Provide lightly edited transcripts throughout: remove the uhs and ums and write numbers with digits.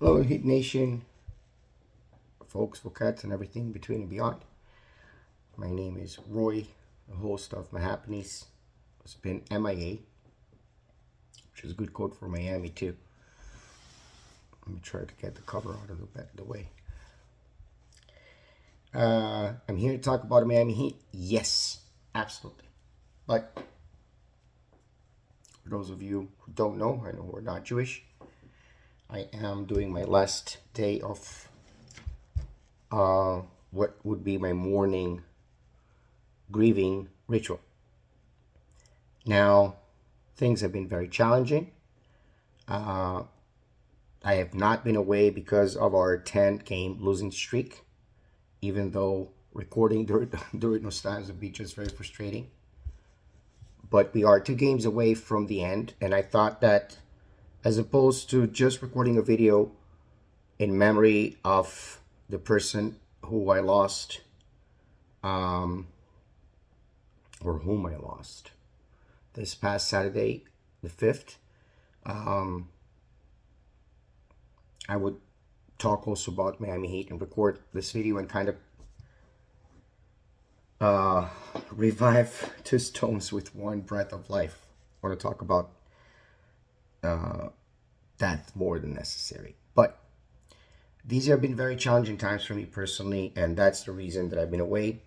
Hello, Heat Nation, folks, for cats, and everything between and beyond. My name is Roy, the host of My Happiness. It's been MIA, which is a good code for Miami, too. Let me try to get the cover out of the way. I'm here to talk about the Miami Heat. Yes, absolutely. But for those of you who don't know, I know we're not Jewish, I am doing my last day of what would be my morning grieving ritual. Now, things have been very challenging. I have not been away because of our 10-game losing streak, even though recording during those times would be just very frustrating. But we are 2 games away from the end, and I thought that as opposed to just recording a video in memory of the person who I lost, or whom I lost, this past Saturday, the 5th, I would talk also about Miami Heat and record this video and kind of revive 2 stones with one breath of life. I want to talk about that more than necessary. But these have been very challenging times for me personally, and that's the reason that I've been away.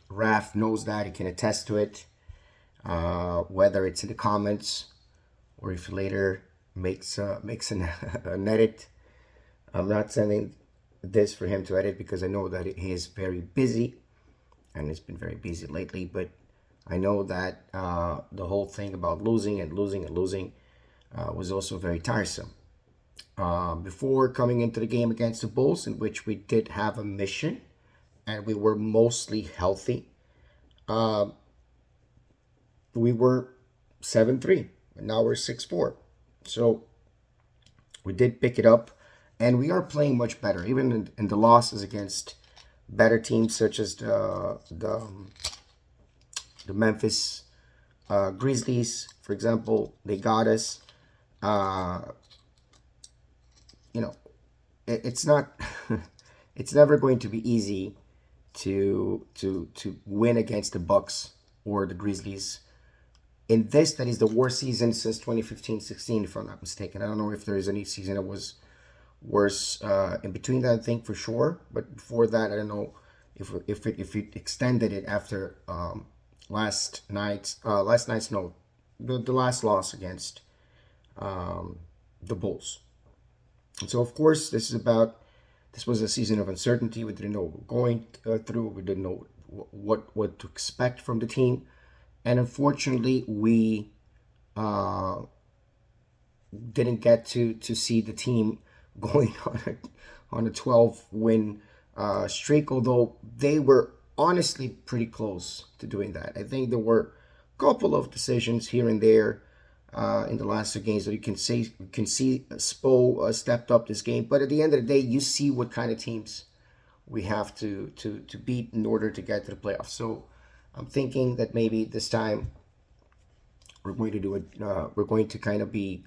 Raf knows that, he can attest to it, whether it's in the comments or if he later makes an edit. I'm not sending this for him to edit because I know that he is very busy, and he's been very busy lately. But I know that the whole thing about losing was also very tiresome. Before coming into the game against the Bulls, in which we did have a mission and we were mostly healthy, we were 7-3, and now we're 6-4. So we did pick it up, and we are playing much better, even in the losses against better teams such as the Memphis Grizzlies, for example. They got us. It's not it's never going to be easy to win against the Bucks or the Grizzlies in this that is the worst season since 2015-16, if I'm not mistaken. I don't know if there is any season that was worse in between that, I think, for sure, but before that I don't know if it extended it after last night's no, the last loss against the Bulls. And so, of course, this was a season of uncertainty. We didn't know what we were going through. We didn't know what to expect from the team. And unfortunately, we didn't get to see the team going on a 12-win streak, although they were honestly pretty close to doing that. I think there were a couple of decisions here and there in the last 2 games that you can see Spo stepped up this game. But at the end of the day, you see what kind of teams we have to beat in order to get to the playoffs. So I'm thinking that maybe this time we're going to do it. We're going to kind of be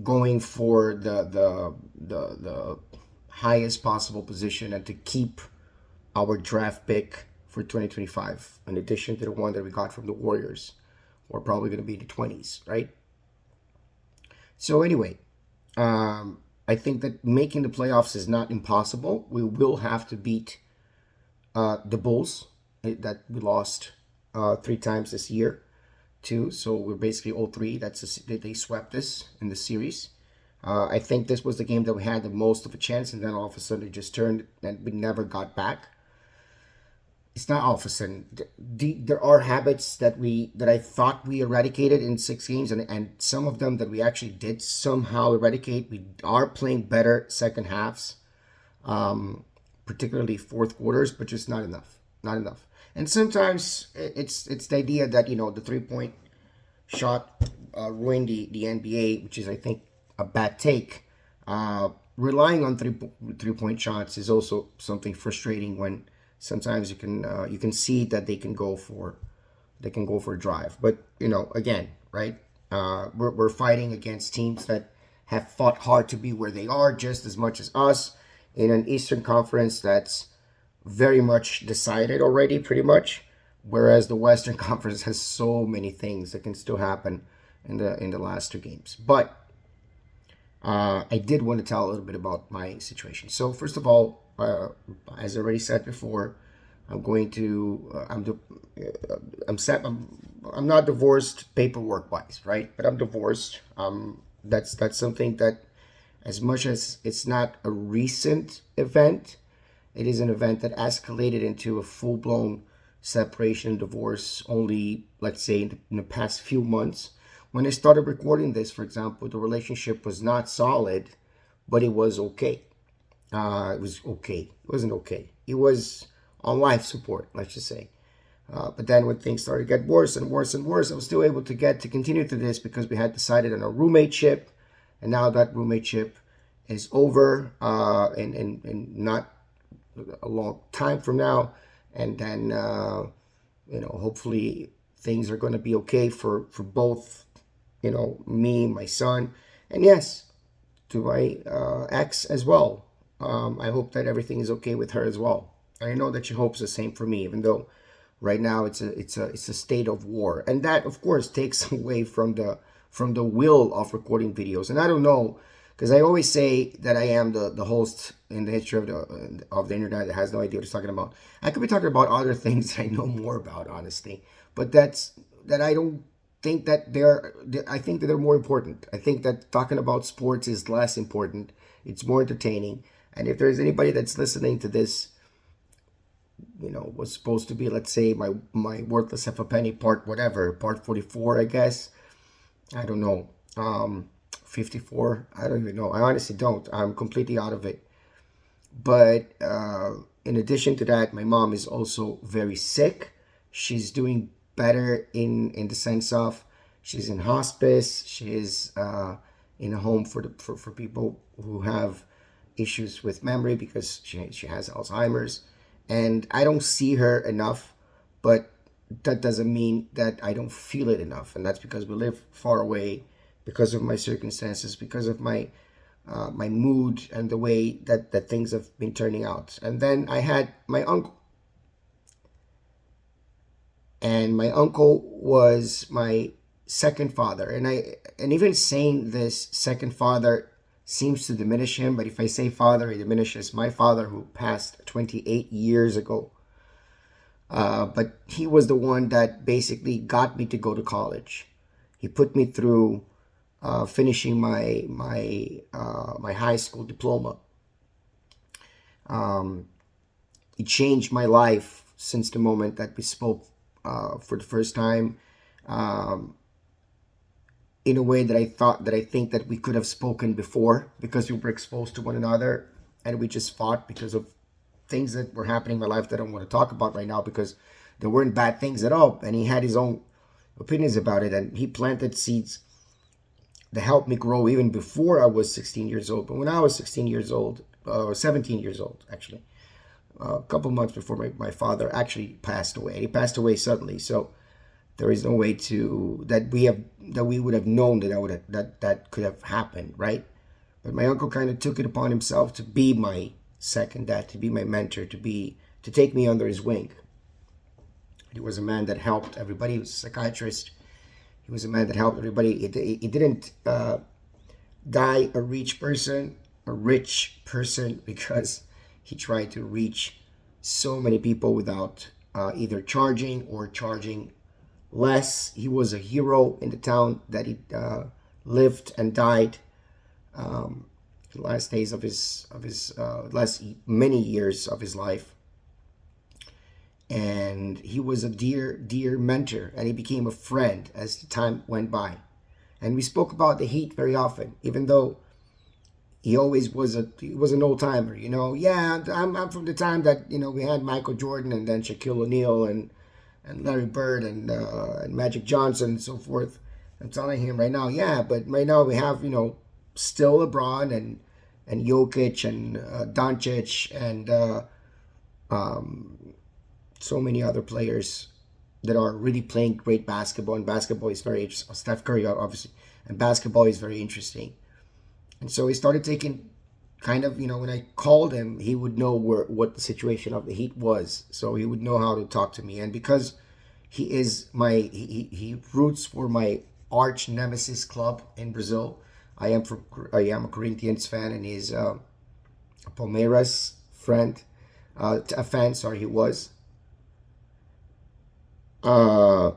going for the highest possible position and to keep our draft pick for 2025, in addition to the one that we got from the Warriors. We're probably going to be in the 20s, right? So anyway, I think that making the playoffs is not impossible. We will have to beat the Bulls that we lost 3 times this year, too. So we're basically 0-3. They swept us in the series. I think this was the game that we had the most of a chance, and then all of a sudden it just turned and we never got back. It's not all of a sudden. There are habits that I thought we eradicated in 6 games, and some of them that we actually did somehow eradicate. We are playing better second halves, particularly fourth quarters, but just not enough. Not enough. And sometimes it's the idea that the 3-point shot ruined the NBA, which is, I think, a bad take. Relying on 3-point shots is also something frustrating when sometimes you can see that they can go for a drive. But again, right? We're fighting against teams that have fought hard to be where they are just as much as us in an Eastern Conference that's very much decided already, pretty much. Whereas the Western Conference has so many things that can still happen in the last two games. But I did want to tell a little bit about my situation. So first of all, as I already said before, I'm going to I'm set. I'm not divorced paperwork wise, right? But I'm divorced. That's something that, as much as it's not a recent event, it is an event that escalated into a full blown separation and divorce only, let's say, in the past few months. When I started recording this, for example, the relationship was not solid, but it was okay. It was okay. It wasn't okay. It was on life support, let's just say. But then when things started to get worse and worse and worse, I was still able to continue to this because we had decided on a roommateship, and now that roommateship is over, and not a long time from now, and then hopefully things are going to be okay for both, me, my son, and yes, to my ex as well. I hope that everything is okay with her as well. And I know that she hopes the same for me, even though right now it's a state of war, and that of course takes away from the will of recording videos. And I don't know, because I always say that I am the host in the history of the internet that has no idea what he's talking about. I could be talking about other things that I know more about, honestly, but that I don't think that I think that they're more important. I think that talking about sports is less important. It's more entertaining. And if there's anybody that's listening to this, was supposed to be, let's say, my worthless half a penny part, whatever, part 44, I guess. I don't know. 54. I don't even know. I honestly don't. I'm completely out of it. But in addition to that, my mom is also very sick. She's doing better in the sense of she's in hospice. She is in a home for people who have issues with memory because she has Alzheimer's. And I don't see her enough, but that doesn't mean that I don't feel it enough. And that's because we live far away, because of my circumstances, because of my my mood and the way that things have been turning out. And then I had my uncle. And my uncle was my second father. And even saying this second father seems to diminish him, but if I say father, it diminishes my father, who passed 28 years ago. But he was the one that basically got me to go to college. He put me through finishing my high school diploma. It changed my life since the moment that we spoke for the first time. In a way that I think that we could have spoken before, because we were exposed to one another, and we just fought because of things that were happening in my life that I don't want to talk about right now, because there weren't bad things at all. And he had his own opinions about it, and he planted seeds that helped me grow even before I was 16 years old. But when I was 16 years old, 17 years old, actually, a couple months before my father actually passed away. He passed away suddenly, so there is no way that we would have known that could have happened, right? But my uncle kind of took it upon himself to be my second dad, to be my mentor, to take me under his wing. He was a man that helped everybody. He was a psychiatrist. He was a man that helped everybody. He didn't die a rich person because he tried to reach so many people without either charging or charging less. He was a hero in the town that he lived and died. The last days of his last many years of his life. And he was a dear mentor, and he became a friend as the time went by. And we spoke about the Heat very often, even though he always was an old timer. Yeah, I'm from the time that we had Michael Jordan, and then Shaquille O'Neal, and Larry Bird, and Magic Johnson, and so forth. I'm telling him right now, yeah, but right now we have still LeBron and Jokic and Doncic and so many other players that are really playing great basketball. And basketball is very interesting. Steph Curry, obviously, and basketball is very interesting. And so he started taking kind of, when I called him, he would know what the situation of the Heat was. So he would know how to talk to me. And because he roots for my arch nemesis club in Brazil. I am a Corinthians fan, and he's a Palmeiras friend, a fan. Sorry, he was. Uh,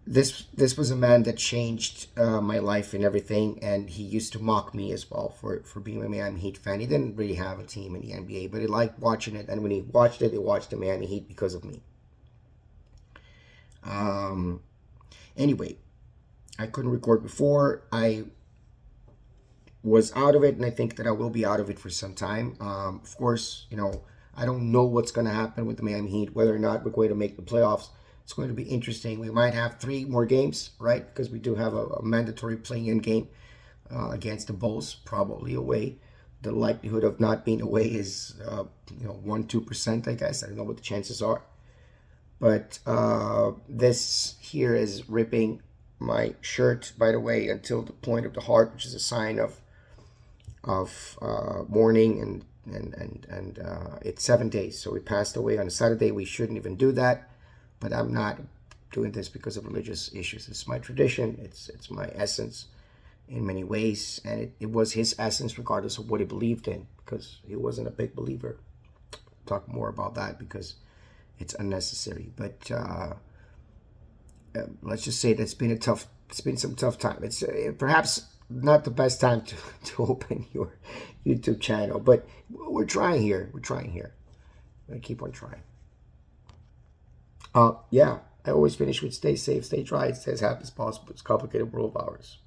this was a man that changed my life and everything, and he used to mock me as well for being a Miami Heat fan. He didn't really have a team in the NBA, but he liked watching it, and when he watched it, he watched the Miami Heat because of me. Um, anyway, I couldn't record before. I was out of it, and I think that I will be out of it for some time. Of course, I don't know what's going to happen with the Miami Heat, whether or not we're going to make the playoffs. It's going to be interesting. We might have 3 more games, right? Because we do have a mandatory playing-in game against the Bulls, probably away. The likelihood of not being away is 1-2%, I guess. I don't know what the chances are. But this here is ripping my shirt, by the way, until the point of the heart, which is a sign of mourning, and it's 7 days. So we passed away on a Saturday. We shouldn't even do that. But I'm not doing this because of religious issues. It's my tradition. It's my essence in many ways. And it was his essence regardless of what he believed in, because he wasn't a big believer. Talk more about that because it's unnecessary. But let's just say that it's been some tough time. It's perhaps not the best time to open your YouTube channel, but we're trying here. We're gonna keep on trying. Yeah, I always finish with stay safe, stay dry, stay as happy as possible. It's a complicated world of ours.